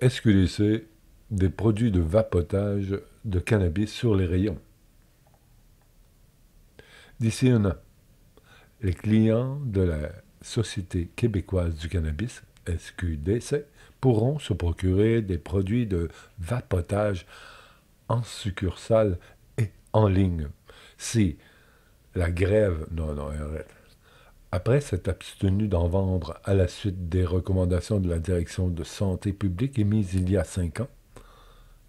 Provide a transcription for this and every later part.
SQDC des produits de vapotage de cannabis sur les rayons. D'ici un an, les clients de la Société québécoise du cannabis, SQDC, pourront se procurer des produits de vapotage en succursale et en ligne. Si la grève... Non, arrête. Après s'être abstenu d'en vendre à la suite des recommandations de la Direction de santé publique émises il y a 5 ans,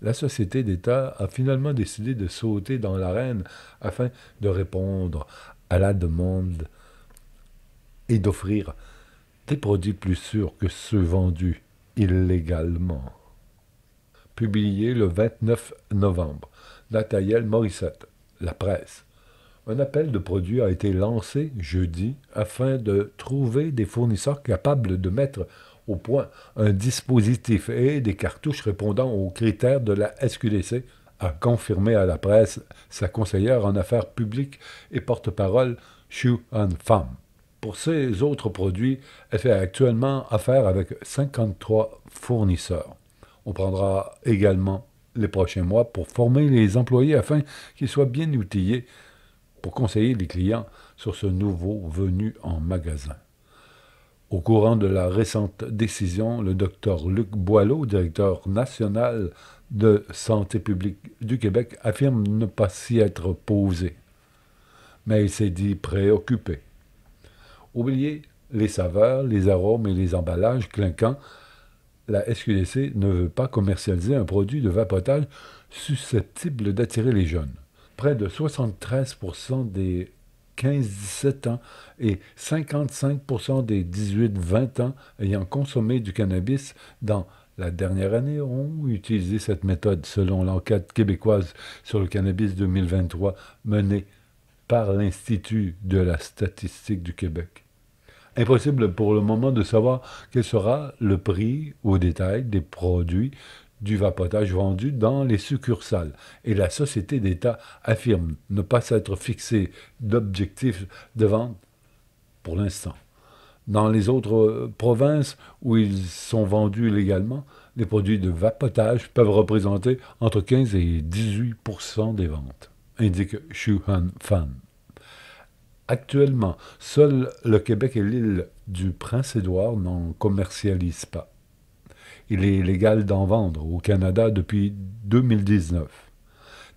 la Société d'État a finalement décidé de sauter dans l'arène afin de répondre à la demande et d'offrir des produits plus sûrs que ceux vendus illégalement. Publié le 29 novembre, Nathaniel Morissette, La Presse. Un appel de produits a été lancé jeudi afin de trouver des fournisseurs capables de mettre au point un dispositif et des cartouches répondant aux critères de la SQDC, a confirmé à la presse sa conseillère en affaires publiques et porte-parole Shu Han Pham. Pour ces autres produits, elle fait actuellement affaire avec 53 fournisseurs. On prendra également les prochains mois pour former les employés afin qu'ils soient bien outillés pour conseiller les clients sur ce nouveau venu en magasin. Au courant de la récente décision, le Dr Luc Boileau, directeur national de santé publique du Québec, affirme ne pas s'y être opposé. Mais il s'est dit préoccupé. Oubliez les saveurs, les arômes et les emballages clinquants, la SQDC ne veut pas commercialiser un produit de vapotage susceptible d'attirer les jeunes. Près de 73% des 15-17 ans et 55% des 18-20 ans ayant consommé du cannabis dans la dernière année ont utilisé cette méthode, selon l'enquête québécoise sur le cannabis 2023 menée par l'Institut de la statistique du Québec. Impossible pour le moment de savoir quel sera le prix au détail des produits du vapotage vendu dans les succursales. Et la Société d'État affirme ne pas s'être fixé d'objectif de vente pour l'instant. Dans les autres provinces où ils sont vendus légalement, les produits de vapotage peuvent représenter entre 15 et 18% des ventes, indique Shu Han Pham. Actuellement, seuls le Québec et l'île du Prince-Édouard n'en commercialisent pas. Il est légal d'en vendre au Canada depuis 2019.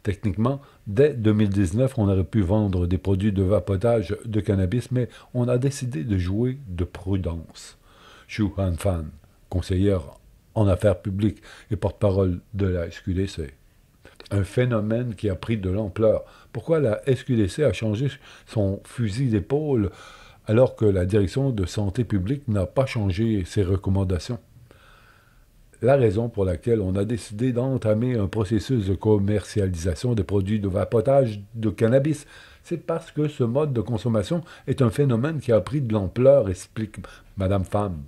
Techniquement, dès 2019, on aurait pu vendre des produits de vapotage de cannabis, mais on a décidé de jouer de prudence. Shu Han Pham, conseillère en affaires publiques et porte-parole de la SQDC. Un phénomène qui a pris de l'ampleur. Pourquoi la SQDC a changé son fusil d'épaule alors que la direction de santé publique n'a pas changé ses recommandations? La raison pour laquelle on a décidé d'entamer un processus de commercialisation des produits de vapotage de cannabis, c'est parce que ce mode de consommation est un phénomène qui a pris de l'ampleur, explique Madame Pham.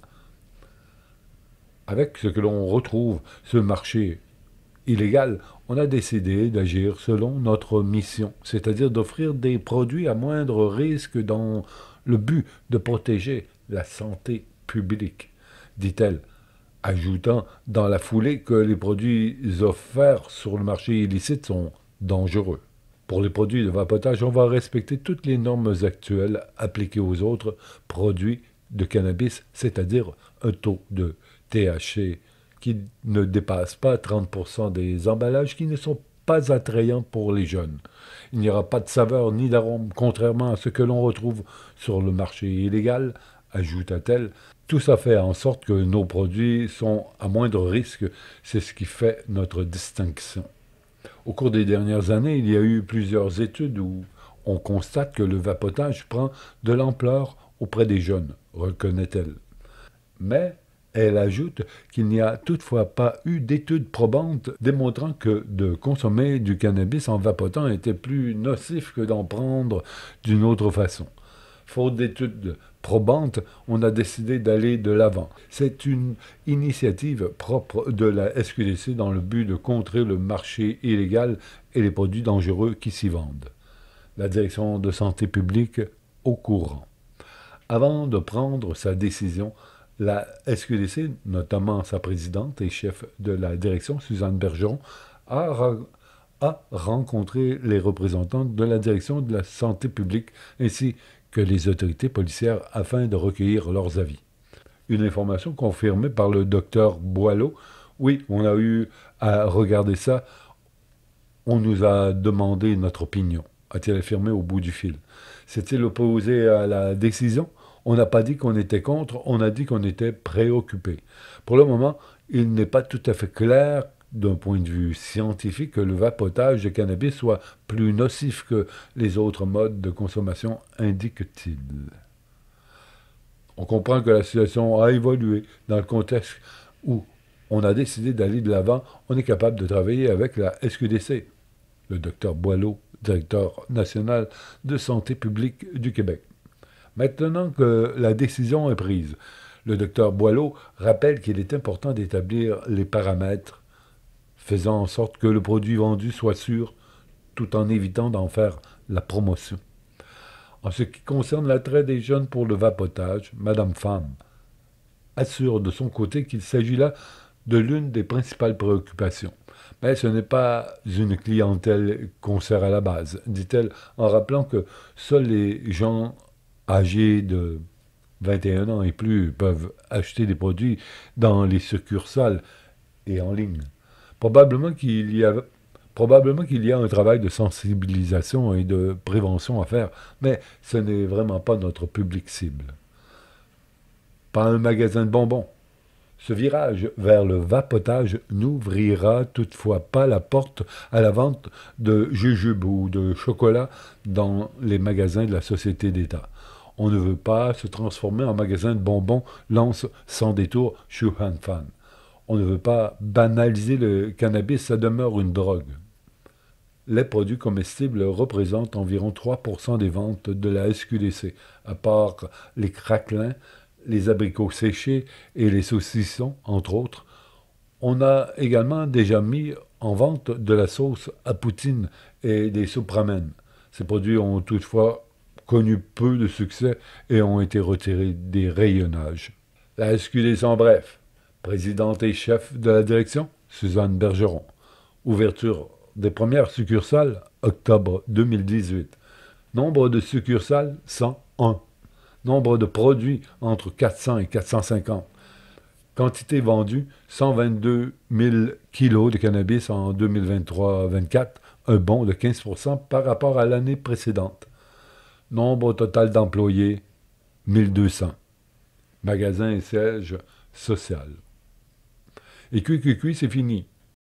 Avec ce que l'on retrouve, ce marché illégal, on a décidé d'agir selon notre mission, c'est-à-dire d'offrir des produits à moindre risque dans le but de protéger la santé publique, dit-elle, ajoutant dans la foulée que les produits offerts sur le marché illicite sont dangereux. Pour les produits de vapotage, on va respecter toutes les normes actuelles appliquées aux autres produits de cannabis, c'est-à-dire un taux de THC qui ne dépasse pas 30% des emballages qui ne sont pas attrayants pour les jeunes. Il n'y aura pas de saveur ni d'arôme, contrairement à ce que l'on retrouve sur le marché illégal, ajouta-t-elle. Tout ça fait en sorte que nos produits sont à moindre risque. C'est ce qui fait notre distinction. Au cours des dernières années, il y a eu plusieurs études où on constate que le vapotage prend de l'ampleur auprès des jeunes, reconnaît-elle. Mais elle ajoute qu'il n'y a toutefois pas eu d'études probantes démontrant que de consommer du cannabis en vapotant était plus nocif que d'en prendre d'une autre façon. Faute d'études probantes, on a décidé d'aller de l'avant. C'est une initiative propre de la SQDC dans le but de contrer le marché illégal et les produits dangereux qui s'y vendent. La direction de santé publique au courant. Avant de prendre sa décision, La SQDC, notamment sa présidente et chef de la direction, Suzanne Bergeron, a, a rencontré les représentants de la direction de la santé publique ainsi que les autorités policières afin de recueillir leurs avis. Une information confirmée par le docteur Boileau. Oui, on a eu à regarder ça. On nous a demandé notre opinion, a-t-il affirmé au bout du fil. S'est-il opposé à la décision? On n'a pas dit qu'on était contre, on a dit qu'on était préoccupé. Pour le moment, il n'est pas tout à fait clair d'un point de vue scientifique que le vapotage de cannabis soit plus nocif que les autres modes de consommation, indique-t-il. On comprend que la situation a évolué dans le contexte où on a décidé d'aller de l'avant. On est capable de travailler avec la SQDC, le docteur Boileau, directeur national de santé publique du Québec. Maintenant que la décision est prise, le docteur Boileau rappelle qu'il est important d'établir les paramètres faisant en sorte que le produit vendu soit sûr tout en évitant d'en faire la promotion. En ce qui concerne l'attrait des jeunes pour le vapotage, Madame Pham assure de son côté qu'il s'agit là de l'une des principales préoccupations. Mais ce n'est pas une clientèle qu'on sert à la base, dit-elle, en rappelant que seuls les gens âgés de 21 ans et plus peuvent acheter des produits dans les succursales et en ligne. Probablement qu'il y a un travail de sensibilisation et de prévention à faire, mais ce n'est vraiment pas notre public cible. Pas un magasin de bonbons. Ce virage vers le vapotage n'ouvrira toutefois pas la porte à la vente de jujubes ou de chocolat dans les magasins de la Société d'État. On ne veut pas se transformer en magasin de bonbons, lance sans détour Shu Han Fan. On ne veut pas banaliser le cannabis, ça demeure une drogue. Les produits comestibles représentent environ 3% des ventes de la SQDC, à part les craquelins, les abricots séchés et les saucissons, entre autres. On a également déjà mis en vente de la sauce à poutine et des soupes ramen. Ces produits ont toutefois connu peu de succès et ont été retirés des rayonnages. La SQDC en bref. Présidente et chef de la direction, Suzanne Bergeron. Ouverture des premières succursales, octobre 2018. Nombre de succursales, 101. Nombre de produits, entre 400 et 450. Quantité vendue, 122 000 kilos de cannabis en 2023-24, un bond de 15% par rapport à l'année précédente. Nombre total d'employés, 1200. Magasin et siège social. Et cuit, c'est fini.